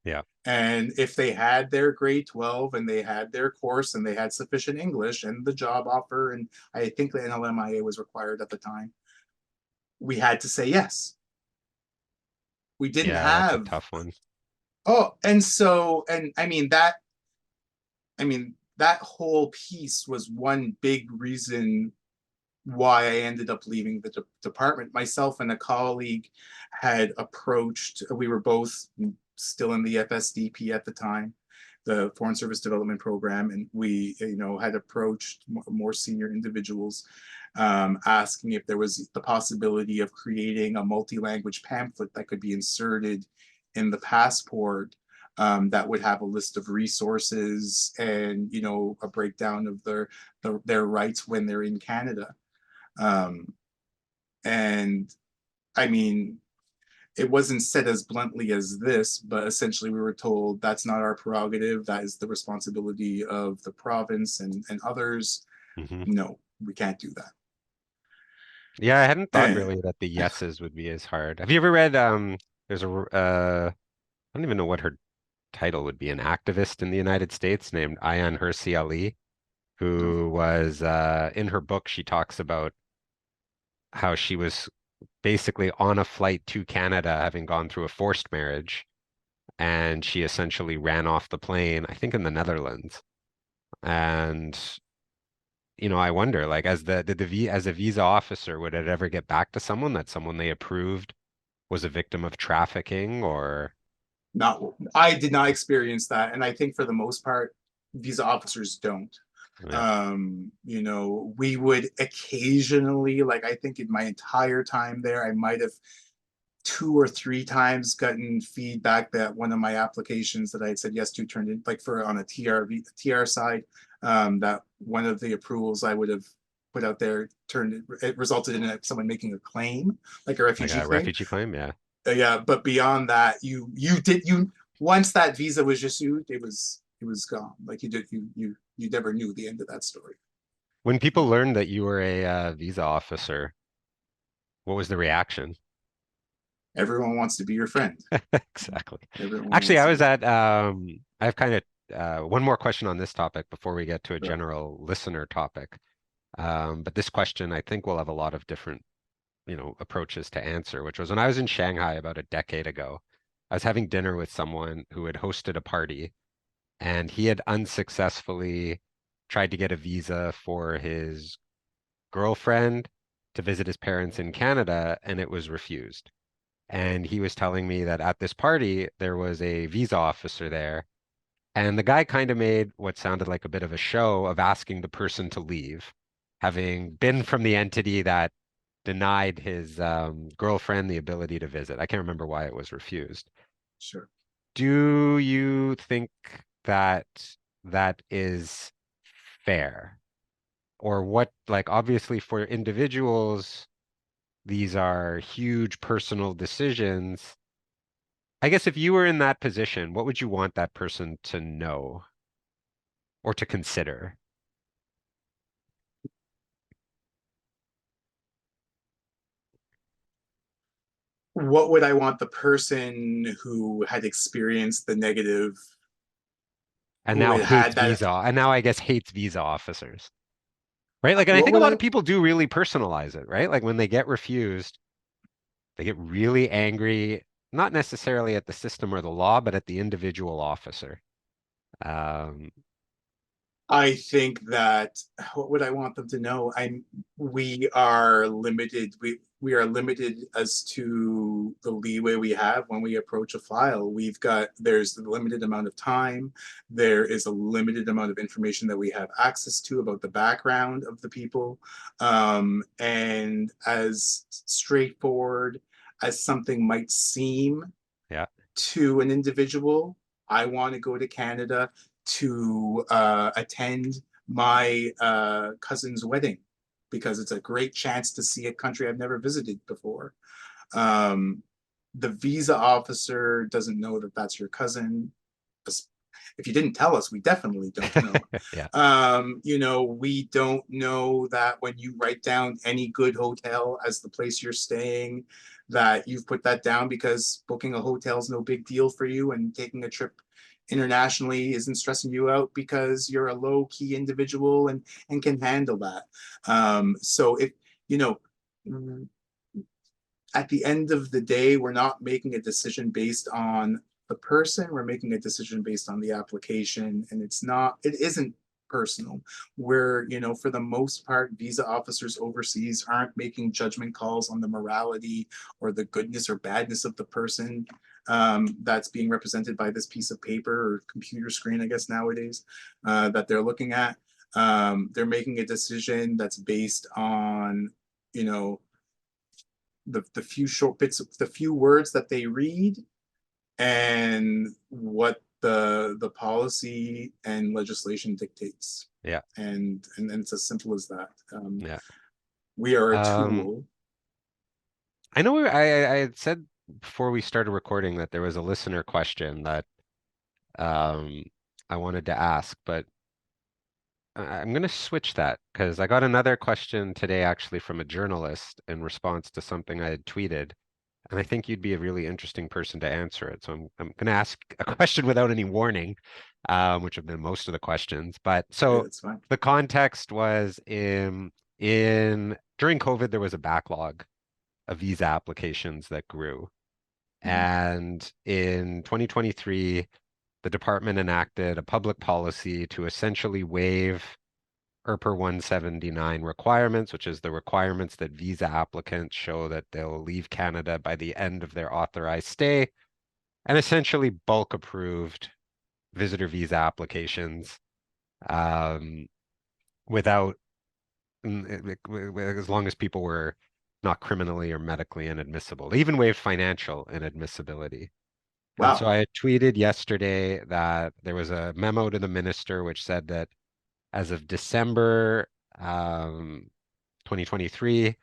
[SPEAKER 1] yeah,
[SPEAKER 2] And if they had their grade 12 and they had their course and they had sufficient English and the job offer, and I think the NLMIA was required at the time, we had to say yes. We didn't
[SPEAKER 1] yeah. That's a
[SPEAKER 2] have,
[SPEAKER 1] tough one.
[SPEAKER 2] oh, and I mean, that whole piece was one big reason why I ended up leaving the department. Myself and a colleague had approached, we were both still in the FSDP at the time, the Foreign Service Development Program, and we, had approached more senior individuals, asking if there was the possibility of creating a multi-language pamphlet that could be inserted in the passport, that would have a list of resources and a breakdown of their rights when they're in Canada. Um, and I mean, it wasn't said as bluntly as this, but essentially we were told that's not our prerogative. That is the responsibility of the province and others.
[SPEAKER 1] Hmm.
[SPEAKER 2] No, we can't do that.
[SPEAKER 1] Yeah, I hadn't thought
[SPEAKER 2] And
[SPEAKER 1] really that the yeses would be as hard. Have you ever read there's a I don't even know what her title would be, an activist in the United States named Ayan Hirsi Ali,
[SPEAKER 2] no,
[SPEAKER 1] who was in her book she talks about how she was basically on a flight to Canada having gone through a forced marriage and she essentially ran off the plane, I think in the Netherlands. And I wonder, like, as as a visa officer, would it ever get back to someone that someone they approved was a victim of trafficking or
[SPEAKER 2] not. I did not experience that, and I think for the most part, visa officers don't.
[SPEAKER 1] yeah,
[SPEAKER 2] We would occasionally, like I think in my entire time there, I might have two or three times gotten feedback that one of my applications that I had said yes to turned in, like for on a TR side, that one of the approvals I would have put out there it resulted in someone making a claim, like a
[SPEAKER 1] like
[SPEAKER 2] refugee
[SPEAKER 1] a
[SPEAKER 2] claim.
[SPEAKER 1] refugee claim? Yeah.
[SPEAKER 2] Yeah, but beyond that, you once that visa was issued, it was gone. Like you never knew the end of that story.
[SPEAKER 1] When people
[SPEAKER 2] Um,
[SPEAKER 1] learned that you were a visa officer, What was the reaction?
[SPEAKER 2] Everyone wants to be your friend.
[SPEAKER 1] Exactly.
[SPEAKER 2] Everyone
[SPEAKER 1] Actually,
[SPEAKER 2] wants
[SPEAKER 1] I
[SPEAKER 2] to
[SPEAKER 1] was
[SPEAKER 2] be.
[SPEAKER 1] at I have kind of one more question on this topic before we get to a
[SPEAKER 2] Sure.
[SPEAKER 1] general listener topic. But this question, I think, will have a lot of different, approaches to answer, which was when I was in Shanghai about a decade ago. I was having dinner with someone who had hosted a party, and he had unsuccessfully tried to get a visa for his girlfriend to visit his parents in Canada, and it was refused. And he was telling me that at this party, there was a visa officer there. And the guy kind of made what sounded like a bit of a show of asking the person to leave, having been from the entity that denied his girlfriend the ability to visit. I can't remember why it was refused.
[SPEAKER 2] Sure.
[SPEAKER 1] Do you think that that is fair? Or what, like, obviously for individuals, these are huge personal decisions. I guess if you were in that position, what would you want that person to know or to consider?
[SPEAKER 2] What would I want the person who had experienced the negative,
[SPEAKER 1] And
[SPEAKER 2] who
[SPEAKER 1] now
[SPEAKER 2] had
[SPEAKER 1] hates
[SPEAKER 2] had that?
[SPEAKER 1] visa, and now I guess hates visa officers, right? Like, and I
[SPEAKER 2] What
[SPEAKER 1] think a
[SPEAKER 2] would
[SPEAKER 1] lot
[SPEAKER 2] I?
[SPEAKER 1] of people do really personalize it, right? Like when they get refused, they get really angry, not necessarily at the system or the law, but at the individual officer. Um,
[SPEAKER 2] I think that what would I want them to know? We are limited. We are limited as to the leeway we have when we approach a file. There's a limited amount of time. There is a limited amount of information that we have access to about the background of the people. And as straightforward as something might seem
[SPEAKER 1] yeah,
[SPEAKER 2] to an individual, I want to go to Canada to attend my cousin's wedding because it's a great chance to see a country I've never visited before. Um, the visa officer doesn't know that that's your cousin. If you didn't tell us, we definitely don't know.
[SPEAKER 1] yeah,
[SPEAKER 2] We don't know that when you write down any good hotel as the place you're staying, that you've put that down because booking a hotel is no big deal for you and taking a trip internationally isn't stressing you out because you're a low key individual and can handle that. So if you know at the end of the day, we're not making a decision based on the person, we're making a decision based on the application, and it isn't personal. Where, for the most part, visa officers overseas aren't making judgment calls on the morality or the goodness or badness of the person that's being represented by this piece of paper or computer screen, I guess, nowadays, that they're looking at. They're making a decision that's based on, you know, the few short bits of the few words that they read and what the policy and legislation dictates.
[SPEAKER 1] yeah,
[SPEAKER 2] And it's as simple as that.
[SPEAKER 1] yeah.
[SPEAKER 2] We are a
[SPEAKER 1] Um,
[SPEAKER 2] tool.
[SPEAKER 1] I know I had said before we started recording that there was a listener question that um, I wanted to ask, but I'm going to switch that because I got another question today actually from a journalist in response to something I had tweeted. And I think you'd be a really interesting person to answer it. So I'm going to ask a question without any warning, which have been most of the questions. But
[SPEAKER 2] Okay,
[SPEAKER 1] so
[SPEAKER 2] that's fine.
[SPEAKER 1] the context was in during COVID, there was a backlog of visa applications that grew.
[SPEAKER 2] Mhm.
[SPEAKER 1] And in 2023, the department enacted a public policy to essentially waive IRPR 179 requirements, which is the requirements that visa applicants show that they'll leave Canada by the end of their authorized stay, and essentially bulk approved visitor visa applications um, without, as long as people were not criminally or medically inadmissible. They even waived financial inadmissibility. And so
[SPEAKER 2] Wow.
[SPEAKER 1] I had tweeted yesterday that there was a memo to the minister which said that as of December 2023,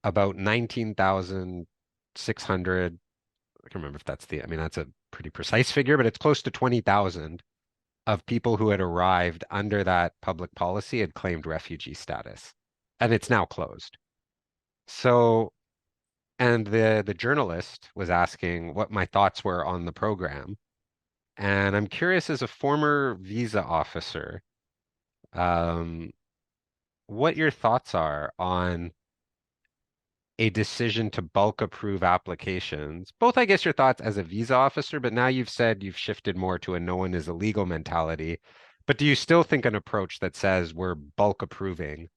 [SPEAKER 1] about 19,600, I can't remember if that's I mean, that's a pretty precise figure, but it's close to 20,000 of people who had arrived under that public policy had claimed refugee status, and it's now closed. So And the journalist was asking what my thoughts were on the program. And I'm curious, as a former visa officer, um, what your thoughts are on a decision to bulk approve applications. Both, I guess, your thoughts as a visa officer, but now you've said you've shifted more to a no one is illegal mentality. But do you still think an approach that says we're bulk approving?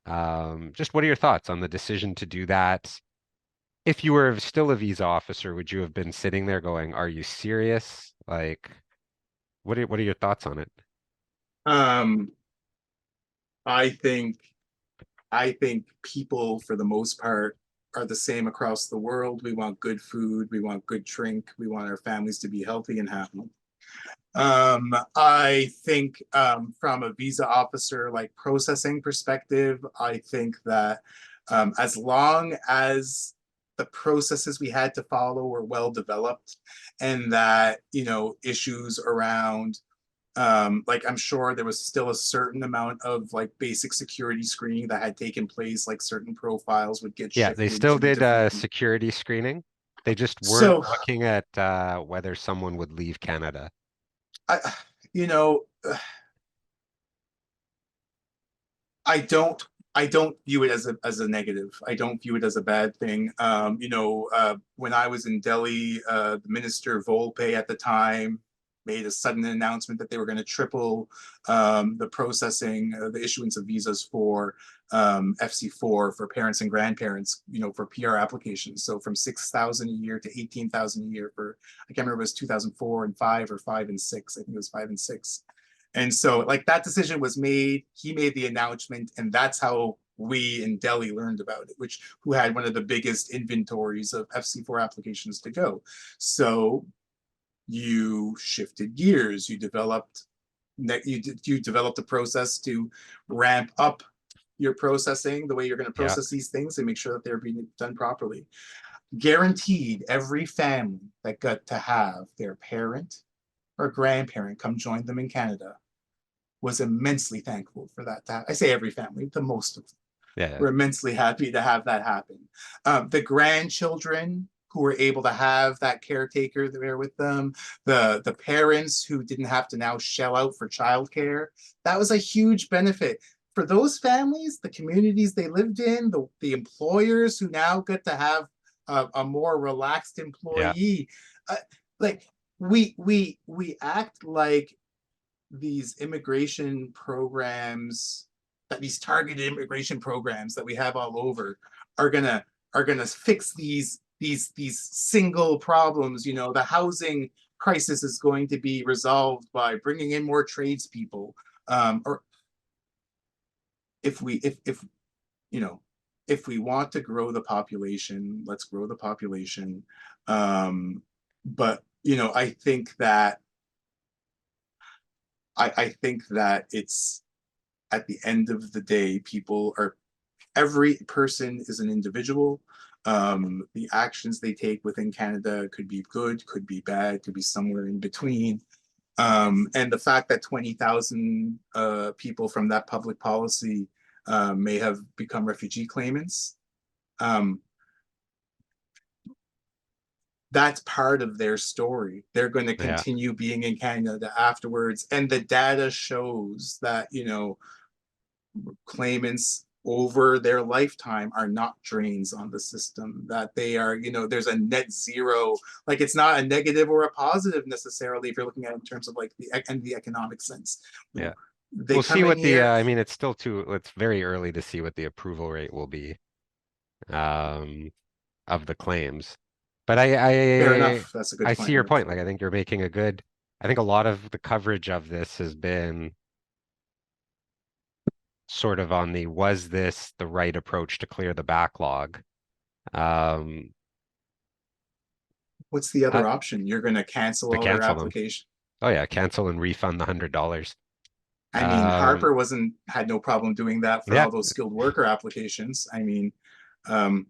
[SPEAKER 1] Just what are your thoughts on the decision to do that? If you were still a visa officer, would you have been sitting there going, "Are you serious?" Like, what are your thoughts on it?
[SPEAKER 2] Um, I think I think people, for the most part, are the same across the world. We want good food, we want good drink, we want our families to be healthy and happy. I think from a visa officer like processing perspective, I think that as long as the processes we had to follow were well developed and that, issues around like I'm sure there was still a certain amount of like basic security screening that had taken place, like certain profiles would get
[SPEAKER 1] Yeah, they
[SPEAKER 2] shifted
[SPEAKER 1] still
[SPEAKER 2] to
[SPEAKER 1] did
[SPEAKER 2] different people.
[SPEAKER 1] security screening. They just weren't
[SPEAKER 2] So
[SPEAKER 1] looking at whether someone would leave Canada.
[SPEAKER 2] I, you know, I don't view it as a negative. I don't view it as a bad thing. When I was in Delhi, the minister Volpe at the time made a sudden announcement that they were going to triple the processing, the issuance of visas for FC4 for parents and grandparents, for PR applications. So from 6,000 a year to 18,000 a year for, I can't remember if it was 2004 and five or 5 and 6. I think it was 5 and 6. And so, like, that decision was made. He made the announcement, and that's how we in Delhi learned about it, which who had one of the biggest inventories of FC4 applications to go. So you shifted gears. You developed a process to ramp up your processing, the way you're going to
[SPEAKER 1] Yeah,
[SPEAKER 2] process these things, and make sure that they're being done properly. Guaranteed, every family that got to have their parent or grandparent come join them in Canada was immensely thankful for that. I say every family, the most of them
[SPEAKER 1] yeah,
[SPEAKER 2] were immensely happy to have that happen. The grandchildren who were able to have that caretaker there with them, the parents who didn't have to now shell out for childcare, that was a huge benefit. For those families, the communities they lived in, the employers who now get to have a more relaxed
[SPEAKER 1] yeah,
[SPEAKER 2] employee, like we act like these immigration programs, that these targeted immigration programs that we have all over are gonna fix these single problems. The housing crisis is going to be resolved by bringing in more tradespeople, or if you know if we want to grow the population, let's grow the population. But I think that it's, at the end of the day, every person is an individual. The actions they take within Canada could be good, could be bad, could be somewhere in between. And the fact that 20,000 people from that public policy may have become refugee claimants, um, that's part of their story. They're going to
[SPEAKER 1] yeah.
[SPEAKER 2] continue being in Canada afterwards. And the data shows that, claimants over their lifetime are not drains on the system, that they are, there's a net zero. Like, it's not a negative or a positive necessarily if you're looking at it in terms of like the economic sense.
[SPEAKER 1] Yeah.
[SPEAKER 2] They
[SPEAKER 1] We'll
[SPEAKER 2] come
[SPEAKER 1] see
[SPEAKER 2] in
[SPEAKER 1] what
[SPEAKER 2] here.
[SPEAKER 1] I mean, it's very early to see what the approval rate will be um, of the claims. But
[SPEAKER 2] Fair
[SPEAKER 1] I,
[SPEAKER 2] enough, that's a good
[SPEAKER 1] I see your
[SPEAKER 2] point.
[SPEAKER 1] point. Like, I think you're making I think a lot of the coverage of this has been sort of on was this the right approach to clear the backlog? Um,
[SPEAKER 2] What's the
[SPEAKER 1] uh,
[SPEAKER 2] other option? You're going to cancel
[SPEAKER 1] to
[SPEAKER 2] all their
[SPEAKER 1] cancel them.
[SPEAKER 2] application.
[SPEAKER 1] Oh yeah, cancel and refund the $100.
[SPEAKER 2] I mean,
[SPEAKER 1] Um,
[SPEAKER 2] Harper wasn't had no problem doing that for
[SPEAKER 1] yeah,
[SPEAKER 2] all those skilled worker applications. I mean, um,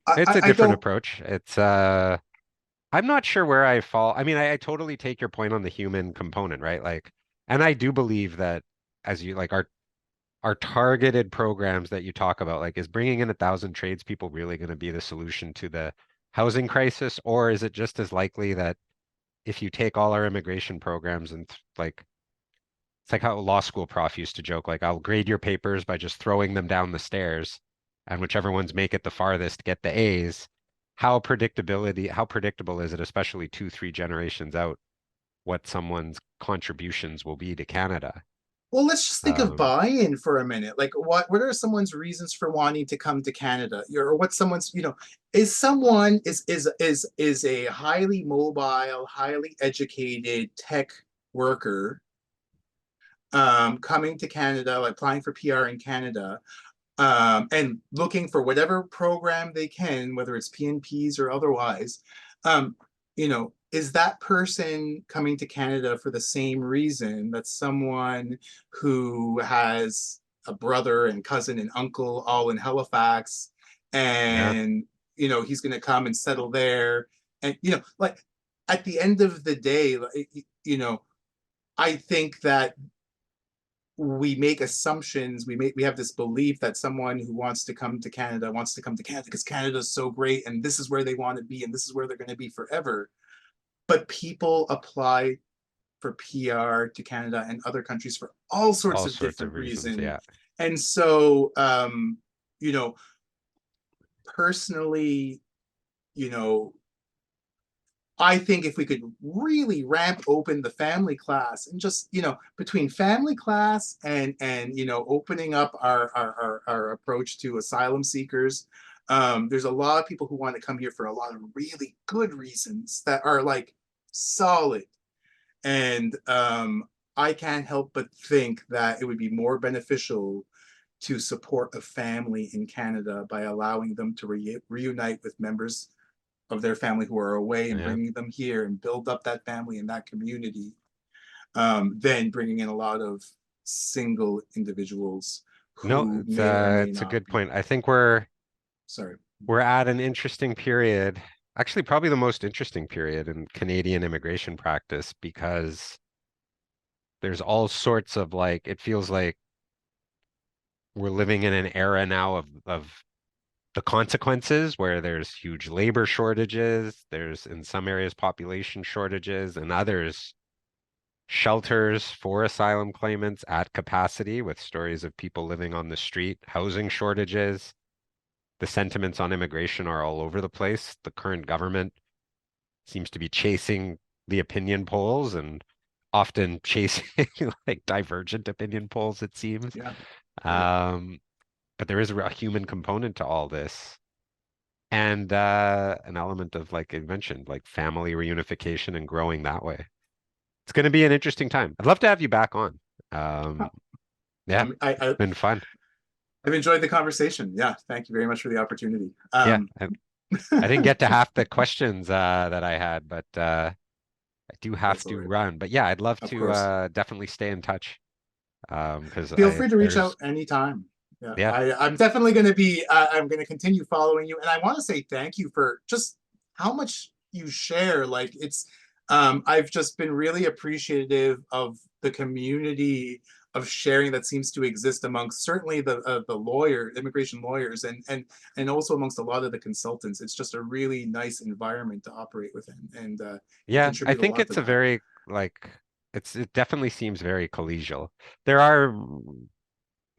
[SPEAKER 1] it's a
[SPEAKER 2] I
[SPEAKER 1] different
[SPEAKER 2] don't.
[SPEAKER 1] approach. I'm not sure where I fall. I mean, I totally take your point on the human component, right? Like, and I do believe that as you like are targeted programs that you talk about, like is bringing in 1,000 tradespeople really going to be the solution to the housing crisis? Or is it just as likely that if you take all our immigration programs and like, it's like how a law school prof used to joke, like, I'll grade your papers by just throwing them down the stairs, and whichever ones make it the farthest get the A's. How predictable is it, especially 2, 3 generations out, what someone's contributions will be to Canada?
[SPEAKER 2] Well, let's just think of
[SPEAKER 1] Um,
[SPEAKER 2] buy-in for a minute. Like, what are someone's reasons for wanting to come to Canada? Or what someone's, is someone is a highly mobile, highly educated tech worker coming to Canada, like applying for PR in Canada, and looking for whatever program they can, whether it's PNPs or otherwise, is that person coming to Canada for the same reason that someone who has a brother and cousin and uncle all in Halifax,
[SPEAKER 1] yeah.
[SPEAKER 2] and he's going to come and settle there, and like at the end of the day, like, I think that we make assumptions. We have this belief that someone who wants to come to Canada wants to come to Canada because Canada is so great and this is where they want to be and this is where they're going to be forever. But people apply for PR to Canada and other countries for all sorts
[SPEAKER 1] All
[SPEAKER 2] of
[SPEAKER 1] sorts of
[SPEAKER 2] different
[SPEAKER 1] reasons.
[SPEAKER 2] reasons.
[SPEAKER 1] Yeah.
[SPEAKER 2] And so you know personally, you know I think if we could really ramp open the family class and just, between family class and opening up our approach to asylum seekers, there's a lot of people who want to come here for a lot of really good reasons that are like solid. And I can't help but think that it would be more beneficial to support a family in Canada by allowing them to reunite with members of their family who are away and
[SPEAKER 1] Yeah.
[SPEAKER 2] bringing them here and build up that family and that community, than bringing in a lot of single individuals
[SPEAKER 1] No,
[SPEAKER 2] who may or may
[SPEAKER 1] it's a
[SPEAKER 2] not
[SPEAKER 1] good
[SPEAKER 2] be.
[SPEAKER 1] point. I think we're
[SPEAKER 2] Sorry.
[SPEAKER 1] we're at an interesting period, actually probably the most interesting period in Canadian immigration practice, because there's all sorts of like, it feels like we're living in an era now of the consequences where there's huge labor shortages, there's in some areas population shortages, and others shelters for asylum claimants at capacity, with stories of people living on the street, housing shortages. The sentiments on immigration are all over the place. The current government seems to be chasing the opinion polls and often chasing like divergent opinion polls, it seems.
[SPEAKER 2] Yeah. Right.
[SPEAKER 1] Um, but there is a human component to all this. And an element of, like I mentioned, like family reunification and growing that way. It's going to be an interesting time. I'd love to have you back on. Um, yeah, it's
[SPEAKER 2] I
[SPEAKER 1] been fun.
[SPEAKER 2] I've enjoyed the conversation. Yeah. Thank you very much for the opportunity.
[SPEAKER 1] Yeah, I didn't get to half the questions that I had, but I do have
[SPEAKER 2] That's all
[SPEAKER 1] to
[SPEAKER 2] right.
[SPEAKER 1] run. But yeah, I'd love
[SPEAKER 2] Of
[SPEAKER 1] to
[SPEAKER 2] course.
[SPEAKER 1] definitely stay in touch, because
[SPEAKER 2] Feel
[SPEAKER 1] I
[SPEAKER 2] free to reach
[SPEAKER 1] there's
[SPEAKER 2] out anytime. Yeah,
[SPEAKER 1] yeah.
[SPEAKER 2] I'm definitely going to be. I'm going to continue following you, and I want to say thank you for just how much you share. Like I've just been really appreciative of the community of sharing that seems to exist amongst certainly the immigration lawyers, and also amongst a lot of the consultants. It's just a really nice environment to operate within, and you
[SPEAKER 1] Yeah, I
[SPEAKER 2] contribute a
[SPEAKER 1] think
[SPEAKER 2] lot to
[SPEAKER 1] it's a
[SPEAKER 2] that.
[SPEAKER 1] very like it definitely seems very collegial. There are,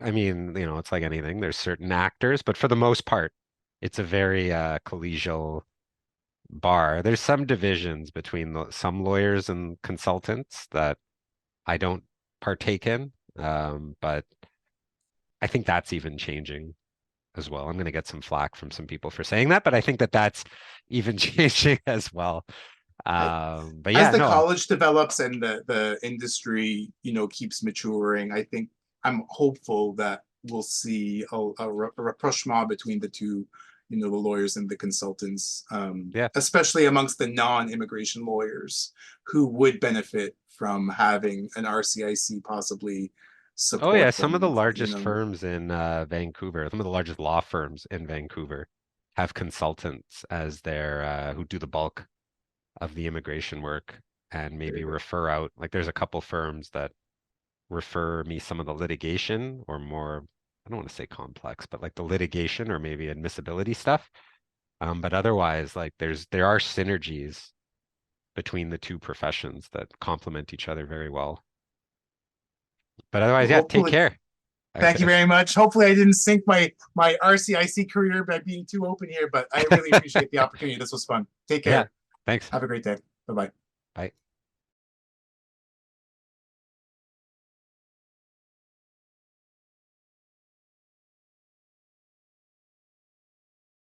[SPEAKER 1] I mean, it's like anything. There's certain actors, but for the most part, it's a very collegial bar. There's some divisions between some lawyers and consultants that I don't partake in, but I think that's even changing as well. I'm going to get some flack from some people for saying that, but I think that that's even changing as well.
[SPEAKER 2] I,
[SPEAKER 1] But
[SPEAKER 2] as
[SPEAKER 1] yeah,
[SPEAKER 2] the
[SPEAKER 1] no,
[SPEAKER 2] college develops and the industry keeps maturing, I think I'm hopeful that we'll see a rapprochement between the two, the lawyers and the consultants,
[SPEAKER 1] yeah.
[SPEAKER 2] especially amongst the non-immigration lawyers who would benefit from having an RCIC possibly
[SPEAKER 1] Oh yeah,
[SPEAKER 2] support
[SPEAKER 1] some of the
[SPEAKER 2] them.
[SPEAKER 1] largest firms in Vancouver, some of the largest law firms in Vancouver have consultants as their who do the bulk of the immigration work and
[SPEAKER 2] Very
[SPEAKER 1] maybe
[SPEAKER 2] good.
[SPEAKER 1] refer out. Like there's a couple firms that refer me some of the litigation or more, I don't want to say complex, but like the litigation or maybe admissibility stuff. But otherwise, like there are synergies between the two professions that complement each other very well. But
[SPEAKER 2] Well,
[SPEAKER 1] otherwise, yeah, take
[SPEAKER 2] hopefully,
[SPEAKER 1] care.
[SPEAKER 2] thank you very much. Hopefully, I didn't sink my RCIC career by being too open here, but I really appreciate the opportunity. This was fun. Take
[SPEAKER 1] Yeah,
[SPEAKER 2] care.
[SPEAKER 1] thanks.
[SPEAKER 2] Have a great day. Bye bye.
[SPEAKER 1] Bye.